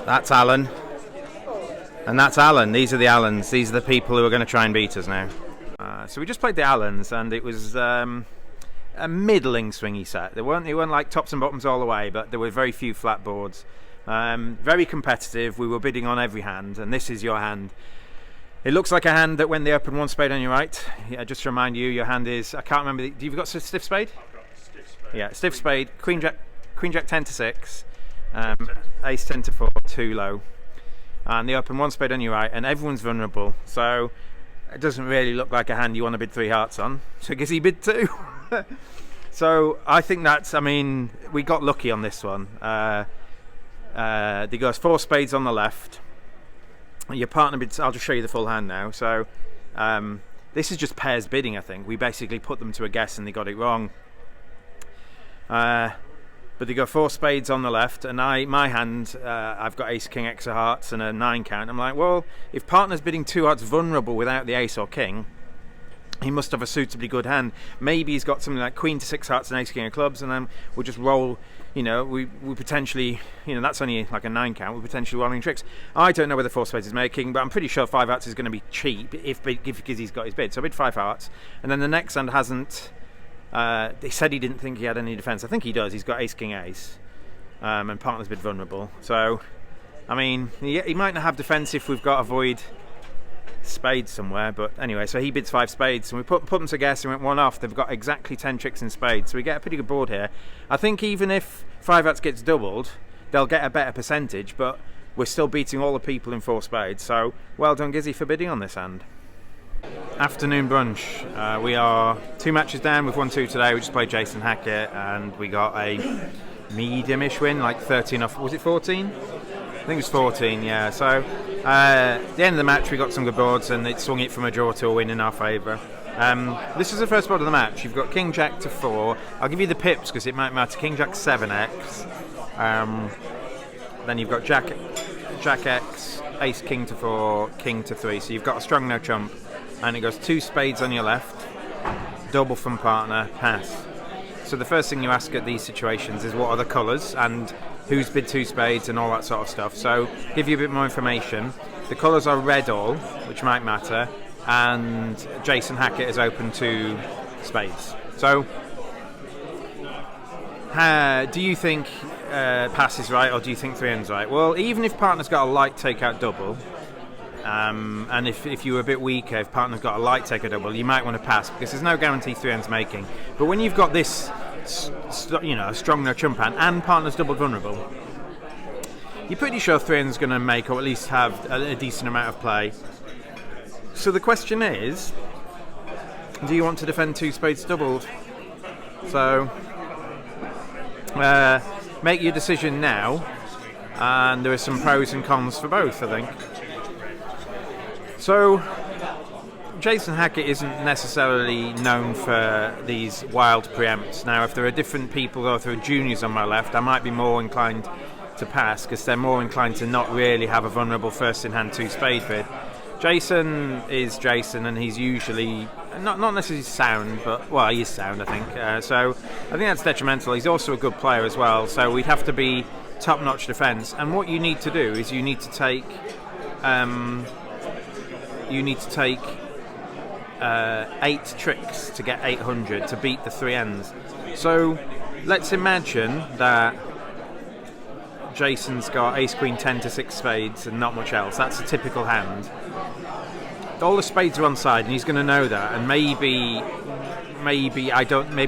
That's Alan. And that's Alan. These are the Allens. These are the people who are going to try and beat us now. So we just played the Allens, and it was a middling swingy set. They weren't like tops and bottoms all the way, but there were very few flat boards. Very competitive. We were bidding on every hand, and this is your hand. It looks like a hand that when they open one spade on your right. Yeah, just to remind you, your hand is, I can't remember, you've got stiff spade? I've got stiff spade. Yeah, stiff spade, Queen Jack 10 to 6, Ace 10 to 4, too low. And they open one spade on your right, and everyone's vulnerable. So it doesn't really look like a hand you want to bid 3 hearts on. So Gizzy bid 2. So I think we got lucky on this one. There goes 4 spades on the left. Your partner bids, I'll just show you the full hand now. So this is just pairs bidding, I think. We basically put them to a guess and they got it wrong. But they go 4 spades on the left, and my hand, I've got ace, king, x of hearts and a 9 count. I'm like, well, if partner's bidding 2 hearts vulnerable without the ace or king, he must have a suitably good hand. Maybe he's got something like queen to 6 hearts and ace, king of clubs, and then we'll just roll, we potentially, that's only like a 9 count, we're potentially rolling tricks. I don't know whether 4 spades is making, but I'm pretty sure 5 hearts is going to be cheap if Gizzy's got his bid. So I bid 5 hearts, and then the next hand hasn't. They said he didn't think he had any defence. I think he does. He's got ace, king, ace, and partner's bid vulnerable. So, he might not have defence if we've got a void spade somewhere. But anyway, so he bids 5 spades, and we put them to guess and went 1 off. They've got exactly 10 tricks in spades, so we get a pretty good board here. I think even if 5 hearts gets doubled, they'll get a better percentage, but we're still beating all the people in 4 spades. So well done, Gizzy, for bidding on this hand. Afternoon brunch. We are 2 matches down. We've won 2 today. We just played Jason Hackett and we got a medium-ish win, like 13 off. Was it 14? I think it was 14, yeah. So at the end of the match we got some good boards and it swung it from a draw to a win in our favour. This is the first board of the match. You've got King Jack to 4. I'll give you the pips because it might matter. King Jack 7x. Then you've got Jack X, Ace King to 4, King to 3. So you've got a strong no trump. And it goes 2 spades on your left, double from partner, pass. So the first thing you ask at these situations is what are the colours and who's bid 2 spades and all that sort of stuff. So give you a bit more information. The colours are red all, which might matter, and Jason Hackett has opened 2 spades. So do you think pass is right or do you think 3-hand's right? Well, even if partner's got a light takeout double, and if you were a bit weaker, if partner's got a light take a double, you might want to pass because there's no guarantee 3-hand's making. But when you've got this, a strong no trump hand and partner's double vulnerable, you're pretty sure 3-hand's going to make or at least have a decent amount of play. So the question is, do you want to defend 2 spades doubled? So make your decision now, and there are some pros and cons for both, I think. So, Jason Hackett isn't necessarily known for these wild preempts. Now, if there are different people, or if there are juniors on my left, I might be more inclined to pass because they're more inclined to not really have a vulnerable first-in-hand 2 spade bid. Jason is Jason, and he's usually not necessarily sound, but he is sound, I think. So I think that's detrimental. He's also a good player as well, so we'd have to be top-notch defence. And what you need to do is you need to take 8 tricks to get 800 to beat the 3-hands. So let's imagine that Jason's got ace queen 10 to 6 spades and not much else. That's a typical hand. All the spades are on side and he's going to know that, and maybe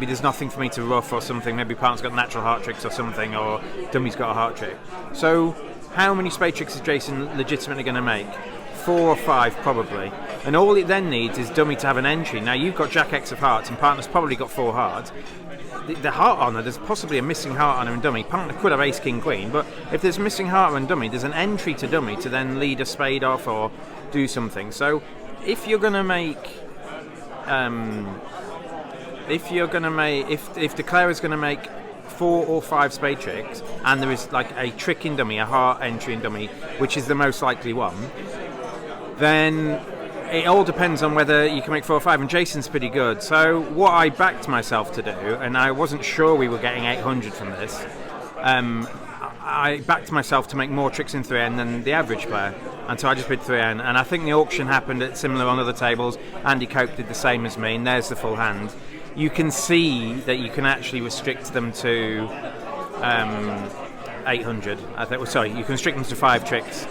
there's nothing for me to ruff or something. Maybe partner's got natural heart tricks or something, or dummy's got a heart trick. So how many spade tricks is Jason legitimately going to make? 4 or 5 probably, and all it then needs is dummy to have an entry. Now you've got Jack X of hearts and partner's probably got 4 hearts. The heart honor, there's possibly a missing heart honor in dummy. Partner could have ace king queen, but if there's missing heart honor in dummy, there's an entry to dummy to then lead a spade off or do something. So if you're gonna make if the declarer is gonna make 4 or 5 spade tricks and there is like a trick in dummy, a heart entry in dummy, which is the most likely one, then it all depends on whether you can make 4 or 5, and Jason's pretty good. So what I backed myself to do, and I wasn't sure we were getting 800 from this, I backed myself to make more tricks in 3N than the average player, and so I just bid 3N. And I think the auction happened at similar on other tables. Andy Cope did the same as me, and there's the full hand. You can see that you can actually restrict them to 800. I think. Well, sorry, you can restrict them to 5 tricks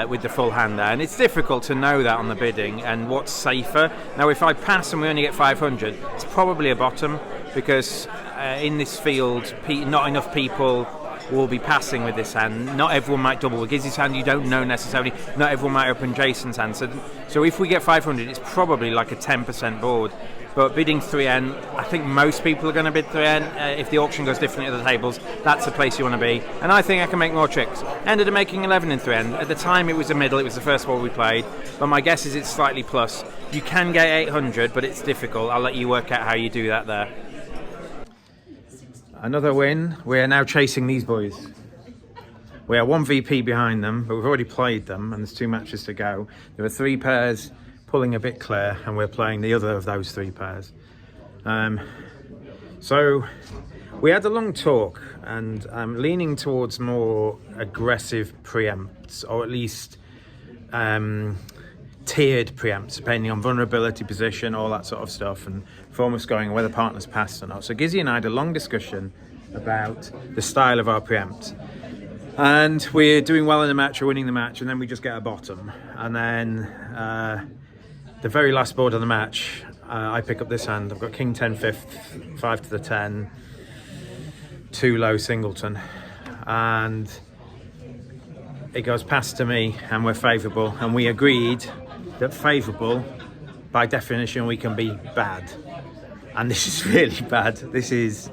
with the full hand there, and it's difficult to know that on the bidding and what's safer. Now, if I pass and we only get 500, it's probably a bottom, because in this field, not enough people will be passing with this hand. Not everyone might double with Gizzy's hand. You don't know necessarily. Not everyone might open Jason's hand. So if we get 500, it's probably like a 10% board. But bidding 3N, I think most people are going to bid 3N. If the auction goes differently at the tables, that's the place you want to be. And I think I can make more tricks. Ended up making 11 in 3N. At the time, it was a middle. It was the first ball we played. But my guess is it's slightly plus. You can get 800, but it's difficult. I'll let you work out how you do that there. Another win. We're now chasing these boys. We are 1 VP behind them, but we've already played them, and there's 2 matches to go. There are 3 pairs pulling a bit clear, and we're playing the other of those 3 pairs. So we had a long talk, and I'm leaning towards more aggressive preempts, or at least tiered preempts, depending on vulnerability, position, all that sort of stuff, and form of scoring, whether partners passed or not. So Gizzy and I had a long discussion about the style of our preempt, and we're doing well in the match, we're winning the match, and then we just get a bottom, and then the very last board of the match, I pick up this hand. I've got King 10 5th, 5 to the 10, 2 low singleton, and it goes past to me, and we're favourable, and we agreed that favourable, by definition, we can be bad, and this is really bad. This is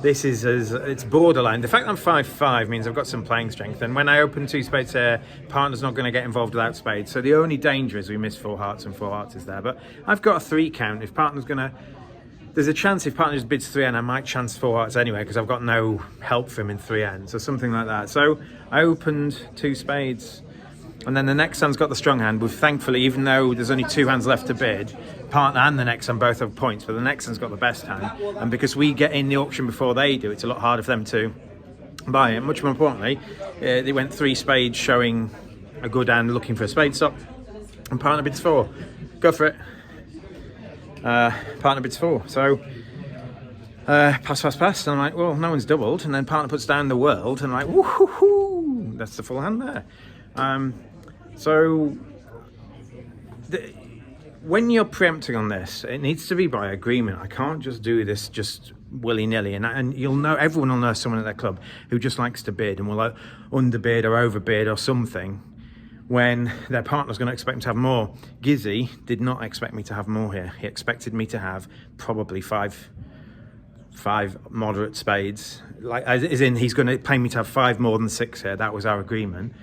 it's borderline. The fact that I'm 5-5 means I've got some playing strength, and when I open 2 spades here, partner's not going to get involved without spades. So the only danger is we miss 4 hearts, and 4 hearts is there. But I've got a 3 count. If partner's going to, there's a chance if partner just bids 3N, I might chance 4 hearts anyway, because I've got no help for him in 3N. So something like that. So I opened 2 spades, and then the next hand's got the strong hand. We've thankfully, even though there's only 2 hands left to bid, partner and the next hand both have points, but the next hand's got the best hand. And because we get in the auction before they do, it's a lot harder for them to buy it. Much more importantly, they went 3 spades showing a good hand, looking for a spade stop, and partner bids 4. Go for it. Partner bids 4. So pass. And I'm like, well, no one's doubled. And then partner puts down the world, and I'm like, woohoo! That's the full hand there. So when you're preempting on this, it needs to be by agreement. I can't just do this just willy-nilly, and you'll know, everyone will know someone at their club who just likes to bid and will underbid or overbid or something when their partner's going to expect them to have more. Gizzy did not expect me to have more here. He expected me to have probably five moderate spades, like as in he's going to pay me to have 5 more than 6 here. That was our agreement.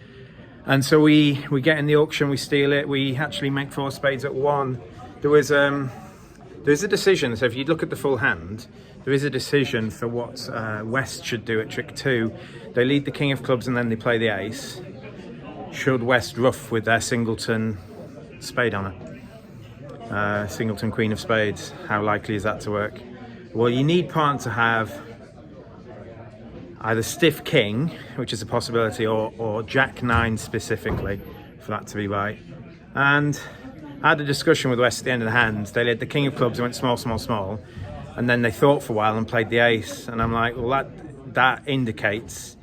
And so we get in the auction, we steal it, we actually make 4 spades at 1. There's a decision, so if you look at the full hand, there is a decision for what West should do at trick 2. They lead the king of clubs and then they play the ace. Should West ruff with their singleton spade on it? Singleton queen of spades, how likely is that to work? Well, you need partner to have either stiff king, which is a possibility, or jack 9 specifically, for that to be right. And I had a discussion with West at the end of the hand. They led the king of clubs and went small, and then they thought for a while and played the ace. And I'm like, well, that indicates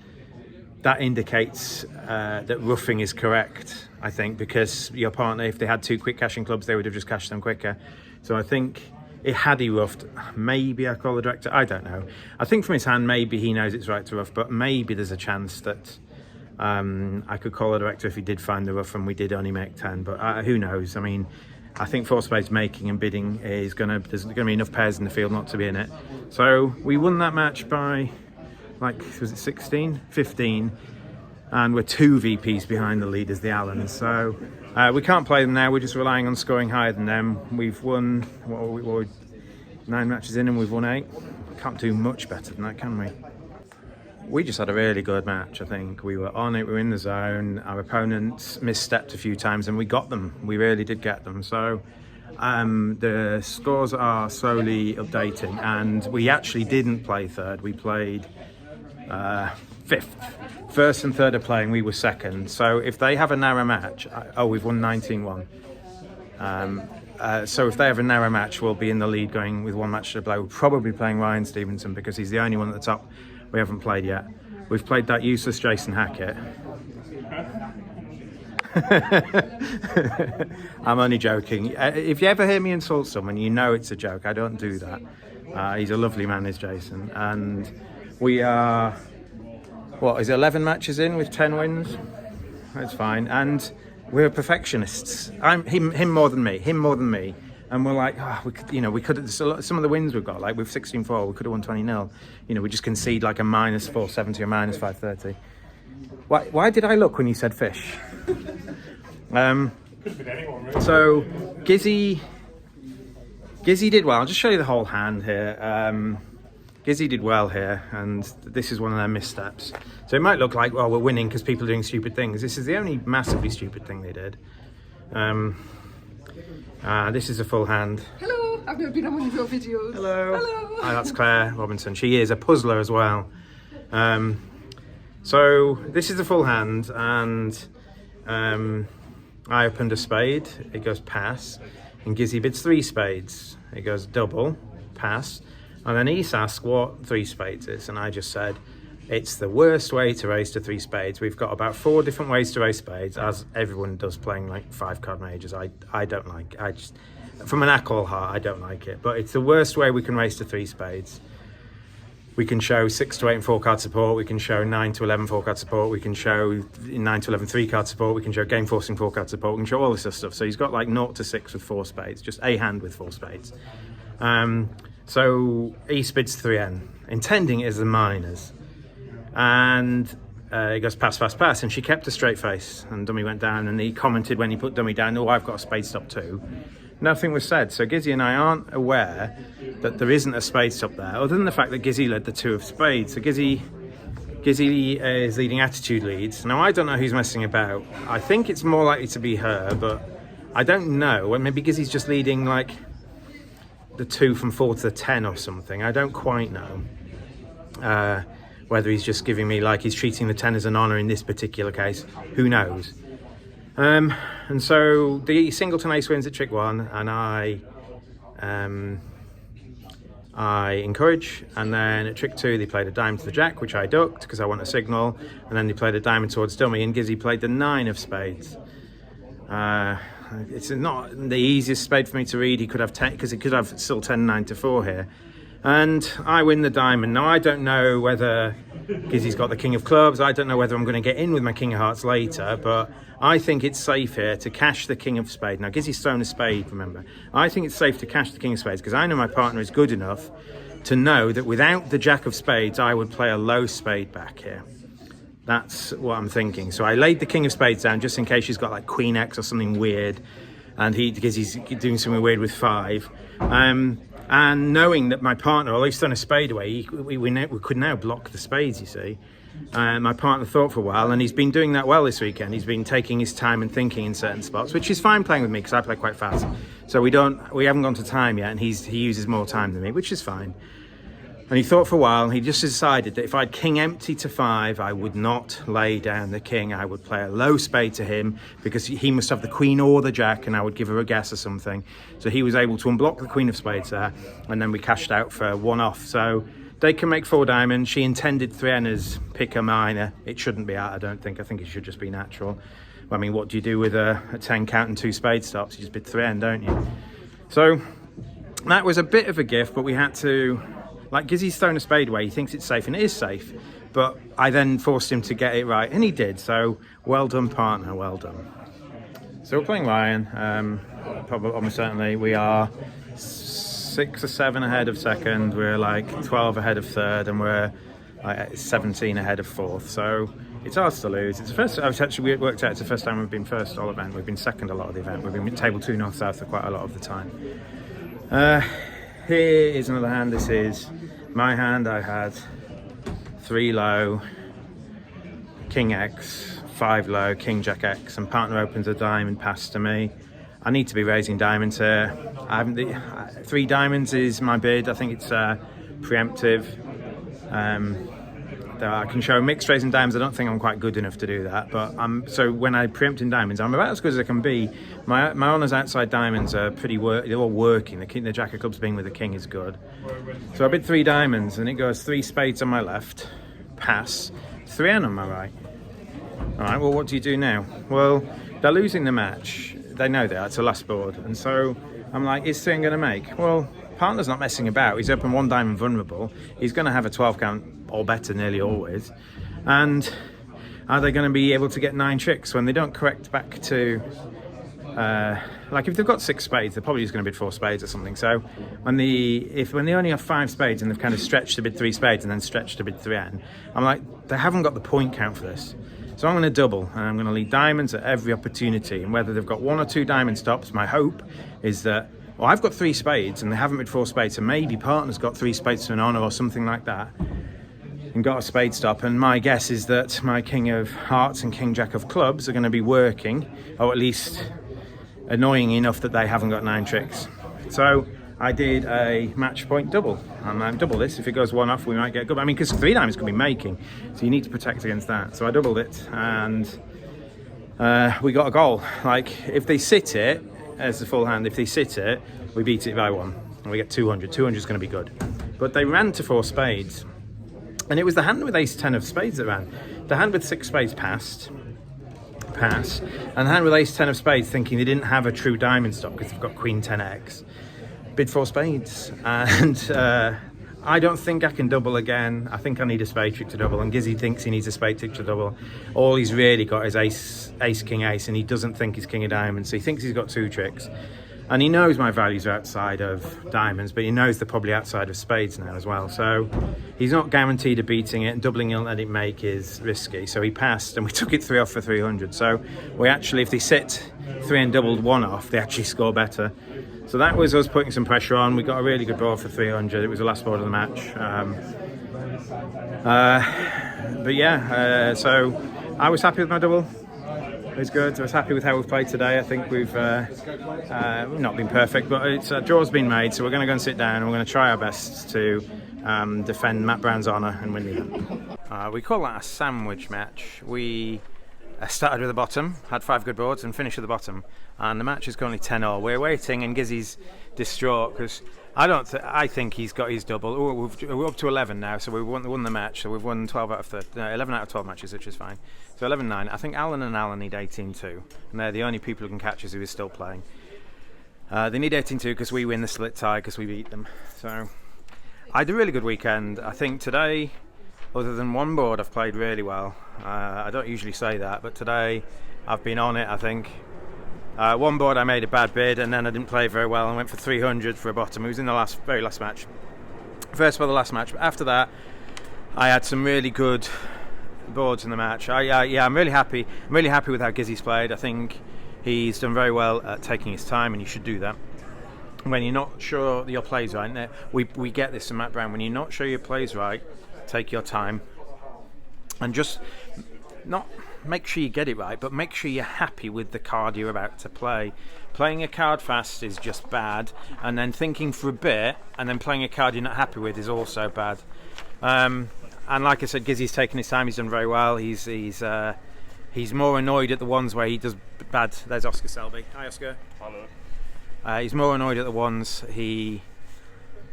that roughing is correct, I think, because your partner, if they had 2 quick cashing clubs, they would have just cashed them quicker. So I think had he roughed, maybe I call the director, I don't know. I think from his hand, maybe he knows it's right to rough, but maybe there's a chance that I could call the director if he did find the rough and we did only make 10, but who knows. I mean, I think 4 spades making and bidding is there's gonna be enough pairs in the field not to be in it. So we won that match by, like, was it 16? 15, and we're 2 VPs behind the leaders, the Allens. So we can't play them now. We're just relying on scoring higher than them. We've won, what are we 9 matches in, and we've won 8. Can't do much better than that, can we? We just had a really good match, I think. We were on it, we were in the zone. Our opponents misstepped a few times, and we got them. We really did get them. So the scores are slowly updating, and we actually didn't play third. We played fifth. First and third are playing, we were second. So if they have a narrow match, we've won 19-1. So if they have a narrow match, we'll be in the lead going with one match to play. We're probably playing Ryan Stevenson because he's the only one at the top we haven't played yet. We've played that useless Jason Hackett. I'm only joking. If you ever hear me insult someone, you know it's a joke. I don't do that. He's a lovely man, is Jason. And we are, is it 11 matches in with 10 wins? That's fine. And we're perfectionists. Him more than me. And we're like, we could have, some of the wins we've got, like with 16-4, we could have won 20-0. We just concede like a minus 470 or minus 530. Why did I look when you said fish? So Gizzy did well. I'll just show you the whole hand here. Gizzy did well here, and this is one of their missteps. So it might look like, we're winning because people are doing stupid things. This is the only massively stupid thing they did. This is a full hand. Hello, I've never been on one of your videos. Hello. Hi, that's Claire Robinson. She is a puzzler as well. So this is a full hand, and I opened a spade. It goes pass, and Gizzy bids 3 spades. It goes double, pass, and then he's asked what 3 spades is, and I just said it's the worst way to raise to 3 spades. We've got about 4 different ways to raise spades, as everyone does playing like 5-card majors. I don't like. I just, from an alcohol heart, I don't like it. But it's the worst way we can raise to 3 spades. We can show 6 to 8 and 4-card support. We can show 9 to 11 4-card support. We can show 9 to 11 3-card support. We can show game forcing 4-card support. We can show all this stuff. So he's got like 0 to 6 with 4 spades, just a hand with 4 spades. So he bids 3N, intending it as the minors. And he goes pass, pass, pass. And she kept a straight face. And dummy went down. And he commented when he put dummy down, I've got a spade stop too. Nothing was said. So Gizzy and I aren't aware that there isn't a spade stop there, other than the fact that Gizzy led the 2 of spades. So Gizzy is leading attitude leads. Now, I don't know who's messing about. I think it's more likely to be her, but I don't know. Well, maybe Gizzy's just leading like the 2 from 4 to the 10 or something. I don't quite know. Whether he's just giving me, like he's treating the 10 as an honour in this particular case. Who knows? And so the singleton ace wins at trick 1, and I encourage, and then at trick 2 they played a diamond to the jack, which I ducked because I want a signal, and then they played a diamond towards dummy, and Gizzy played the 9 of spades. It's not the easiest spade for me to read. He could have 10, because he could have still 10 9 to 4 here, and I win the diamond. Now I don't know whether Gizzy's got the king of clubs. I don't know whether I'm going to get in with my king of hearts later, but I think it's safe here to cash the king of spades. Now Gizzy's thrown a spade, remember. I think it's safe to cash the king of spades because I know my partner is good enough to know that without the jack of spades I would play a low spade back here. That's what I'm thinking. So I laid the king of spades down just in case she's got like queen X or something weird, and Gizzy's doing something weird with 5. And knowing that my partner, although he's thrown a spade away, we could now block the spades, you see. My partner thought for a while, and he's been doing that well this weekend. He's been taking his time and thinking in certain spots, which is fine playing with me because I play quite fast. So we haven't gone to time yet, and he uses more time than me, which is fine. And he thought for a while, and he just decided that if I had king empty to 5, I would not lay down the king. I would play a low spade to him because he must have the queen or the jack, and I would give her a guess or something. So he was able to unblock the queen of spades there, and then we cashed out for 1 off. So they can make 4 diamonds. She intended 3N as pick a minor. It shouldn't be out, I don't think. I think it should just be natural. I mean, what do you do with a 10 count and 2 spade stops? You just bid 3N, don't you? So that was a bit of a gift, but we had to... Like Gizzy's thrown a spade away, he thinks it's safe, and it is safe, but I then forced him to get it right, and he did, so well done, partner, well done. So we're playing Ryan, probably, almost certainly. We are 6 or 7 ahead of second, we're like 12 ahead of third, and we're like 17 ahead of fourth, so it's ours to lose. It's the first, we worked out it's the first time we've been first all event, we've been second a lot of the event, we've been table 2 north-south for quite a lot of the time. Here is another hand. This is my hand. I had 3 low, king X, 5 low, king jack X, and partner opens a diamond pass to me. I need to be raising diamonds here. 3 diamonds is my bid. I think it's preemptive. I can show mixed raising diamonds. I don't think I'm quite good enough to do that, but so when I preempt in diamonds, I'm about as good as I can be. My honours outside diamonds are they're all working. The jack of clubs being with the king is good. So I bid 3 diamonds, and it goes 3 spades on my left, pass, 3N on my right. All right, well, what do you do now? Well, they're losing the match. They know that, it's a last board. And so I'm like, is 3N going to make? Well, partner's not messing about. He's open 1 diamond vulnerable. He's going to have a 12 count or better nearly always. And are they going to be able to get 9 tricks when they don't correct back to... like if they've got 6 spades, they're probably just going to bid 4 spades or something. So when they only have 5 spades and they've kind of stretched to bid 3 spades and then stretched to bid 3N, I'm like, they haven't got the point count for this. So I'm going to double, and I'm going to lead diamonds at every opportunity. And whether they've got 1 or 2 diamond stops, my hope is that, well, I've got 3 spades and they haven't bid 4 spades, so maybe partner's got 3 spades to an honour or something like that and got a spade stop. And my guess is that my king of hearts and king jack of clubs are going to be working, or at least annoying enough that they haven't got 9 tricks. So I did a match point double, and I'm double this. If it goes 1 off, we might get good. I mean, because 3 diamonds could be making, so you need to protect against that. So I doubled it, and we got a goal. Like, if they sit it as the full hand, if they sit it, we beat it by 1, and we get 200. 200 is going to be good. But they ran to 4 spades, and it was the hand with ace 10 of spades that ran. The hand with 6 spades passed, and the hand with ace 10 of spades, thinking they didn't have a true diamond stop because they've got queen 10x, bid 4 spades. And I don't think I can double again. I think I need a spade trick to double, and Gizzy thinks he needs a spade trick to double. All he's really got is ace king ace, and he doesn't think he's king of diamonds, so he thinks he's got 2 tricks. And he knows my values are outside of diamonds, but he knows they're probably outside of spades now as well. So he's not guaranteed of beating it, and doubling it and let it make is risky. So he passed, and we took it 3 off for 300. So we actually, if they sit 3 and doubled 1 off, they actually score better. So that was us putting some pressure on. We got a really good board for 300. It was the last board of the match. But yeah, so I was happy with my double. It was good. I was happy with how we've played today. I think we've not been perfect, but it's a draw's been made, so we're going to go and sit down and we're going to try our best to defend Matt Brown's honour and win the event. We call that a sandwich match. We started with the bottom, had 5 good boards, and finished at the bottom. And the match is currently 10-all. We're waiting, and Gizzy's distraught because I think he's got his double. We're up to 11 now, so we've won the match. So we've won 11 out of 12 matches, which is fine. So 11-9. I think Alan and Alan need 18-2, and they're the only people who can catch us who is still playing. They need 18-2 because we win the split tie because we beat them. So I had a really good weekend. I think today, other than 1 board, I've played really well. I don't usually say that, but today I've been on it, I think. 1 board I made a bad bid, and then I didn't play very well and went for 300 for a bottom. It was in the very last match. First for the last match, but after that I had some really good boards in the match. I'm really happy. I'm really happy with how Gizzy's played. I think he's done very well at taking his time, and you should do that. When you're not sure that your play's right, we get this from Matt Brown. When you're not sure your play's right, take your time and just not make sure you get it right, but make sure you're happy with the card you're about to play. Playing a card fast is just bad, and then thinking for a bit and then playing a card you're not happy with is also bad. And like I said, Gizzy's taken his time. He's done very well. He's more annoyed at the ones where he does bad. There's Oscar Selby. Hi, Oscar. Hello. He's more annoyed at the ones he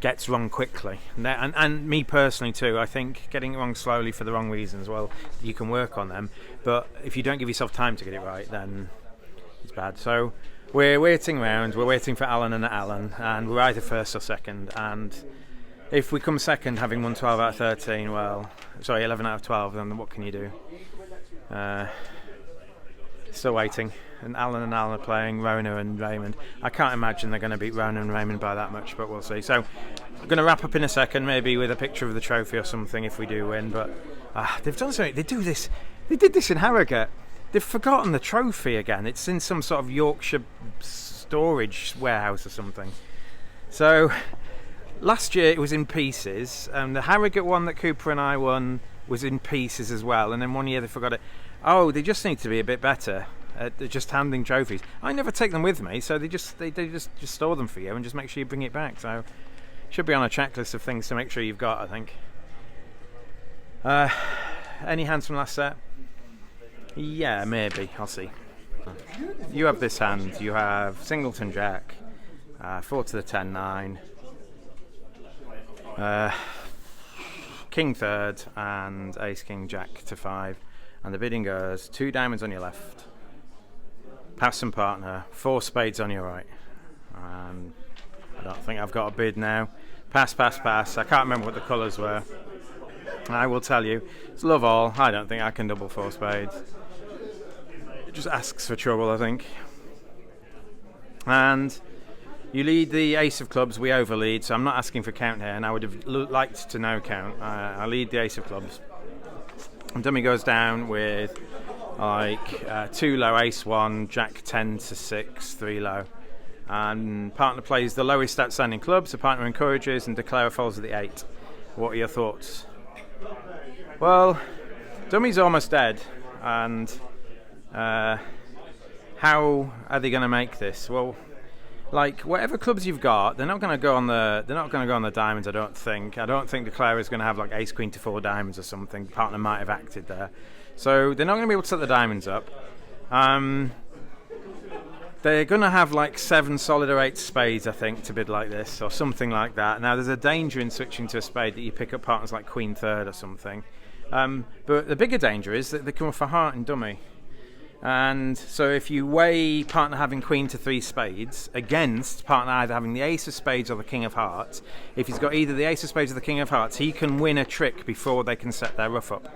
gets wrong quickly, and me personally too. I think getting it wrong slowly for the wrong reasons, well, you can work on them, but if you don't give yourself time to get it right, then it's bad. So we're waiting around, we're waiting for Alan and we're either first or second, and if we come second having won 12 out of 13, 11 out of 12, then what can you do? Still waiting. And Alan are playing Rona and Raymond. I can't imagine they're going to beat Rona and Raymond by that much, but we'll see. So I'm going to wrap up in a second, maybe with a picture of the trophy or something if we do win. But they've done something. They did this in Harrogate. They've forgotten the trophy again. It's in some sort of Yorkshire storage warehouse or something. So last year it was in pieces, and the Harrogate one that Cooper and I won was in pieces as well. And then one year they forgot it. Oh, they just need to be a bit better at just handing trophies. I never take them with me, so they just store them for you and just make sure you bring it back. So it should be on a checklist of things to make sure you've got, I think. Any hands from last set? Yeah, maybe. I'll see. You have this hand. You have Singleton Jack, 4 to the 10, 9, King third, and Ace King Jack to 5. And the bidding goes 2 diamonds on your left, pass and partner, 4 spades on your right. And I don't think I've got a bid now. Pass, pass, pass. I can't remember what the colours were. I will tell you, it's love all. I don't think I can double 4 spades. It just asks for trouble, I think. And you lead the ace of clubs, we overlead, so I'm not asking for count here, and I would have liked to know count. I lead the ace of clubs. And dummy goes down with like 2 low, ace 1, jack 10 to 6, 3 low. And partner plays the lowest outstanding clubs, the partner encourages, and declare folds at the 8. What are your thoughts? Well, dummy's almost dead, and how are they going to make this? Well, like whatever clubs you've got, they're not going to go on the diamonds. I don't think Declare is going to have like ace queen to 4 diamonds or something. Partner might have acted there, so they're not going to be able to set the diamonds up. They're going to have like 7 solid or 8 spades, I think, to bid like this or something like that. Now there's a danger in switching to a spade that you pick up partners like queen third or something. But the bigger danger is that they come off a heart in dummy. And so if you weigh partner having queen to 3 spades against partner either having the ace of spades or the king of hearts, if he's got either the ace of spades or the king of hearts, he can win a trick before they can set their ruff up.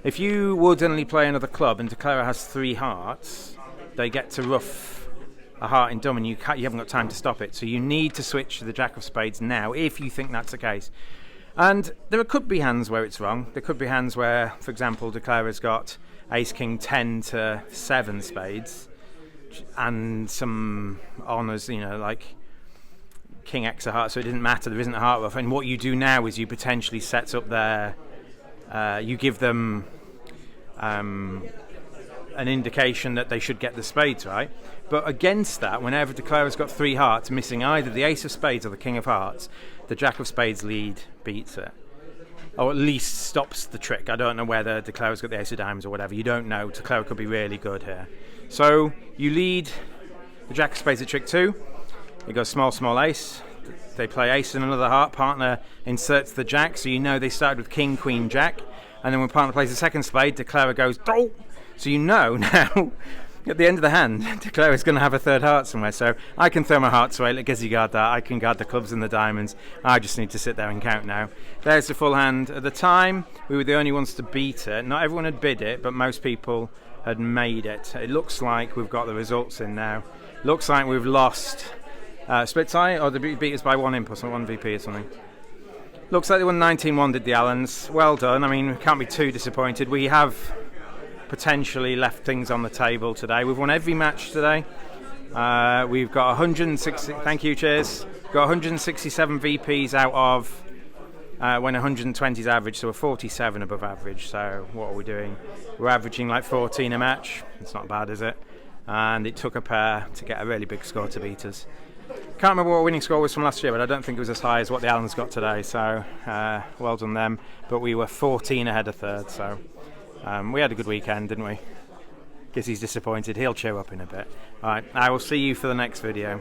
If you woodenly play another club and Declarer has 3 hearts, they get to ruff a heart in dummy and you haven't got time to stop it. So you need to switch to the jack of spades now if you think that's the case. And there could be hands where it's wrong. There could be hands where, for example, Declarer's got ace king 10 to 7 spades and some honours, you know, like king x a heart, so it didn't matter, there isn't a heart ruff. And what you do now is you potentially set up their you give them an indication that they should get the spades right. But against that, whenever Declarer's got 3 hearts missing either the ace of spades or the king of hearts, the jack of spades lead beats it, or at least stops the trick. I don't know whether Declarer's got the ace of diamonds or whatever. You don't know. Declarer could be really good here. So you lead the jack of spades at trick 2. It goes small, small ace. They play ace and another heart. Partner inserts the jack, so you know they started with king, queen, jack. And then when partner plays the second spade, Declarer goes, oh! So you know now, at the end of the hand, Declarer is going to have a 3rd heart somewhere. So I can throw my hearts away, let Gizzy guard that. I can guard the clubs and the diamonds. I just need to sit there and count now. There's the full hand. At the time, we were the only ones to beat it. Not everyone had bid it, but most people had made it. It looks like we've got the results in now. Looks like we've lost split tie, or they beat us by 1 input or 1 VP or something. Looks like they won 19-1, did the Allens. Well done. I mean, we can't be too disappointed. We have potentially left things on the table today. We've won every match today. We've got 160. Thank you. Cheers. Got 167 VPs out of when 120 is average, so we're 47 above average. So what are we doing? We're averaging like 14 a match. It's not bad, is it? And it took a pair to get a really big score to beat us. Can't remember what our winning score was from last year, but I don't think it was as high as what the Allens got today. So well done them. But we were 14 ahead of third. So. We had a good weekend, didn't we? Guess he's disappointed. He'll cheer up in a bit. Alright, I will see you for the next video.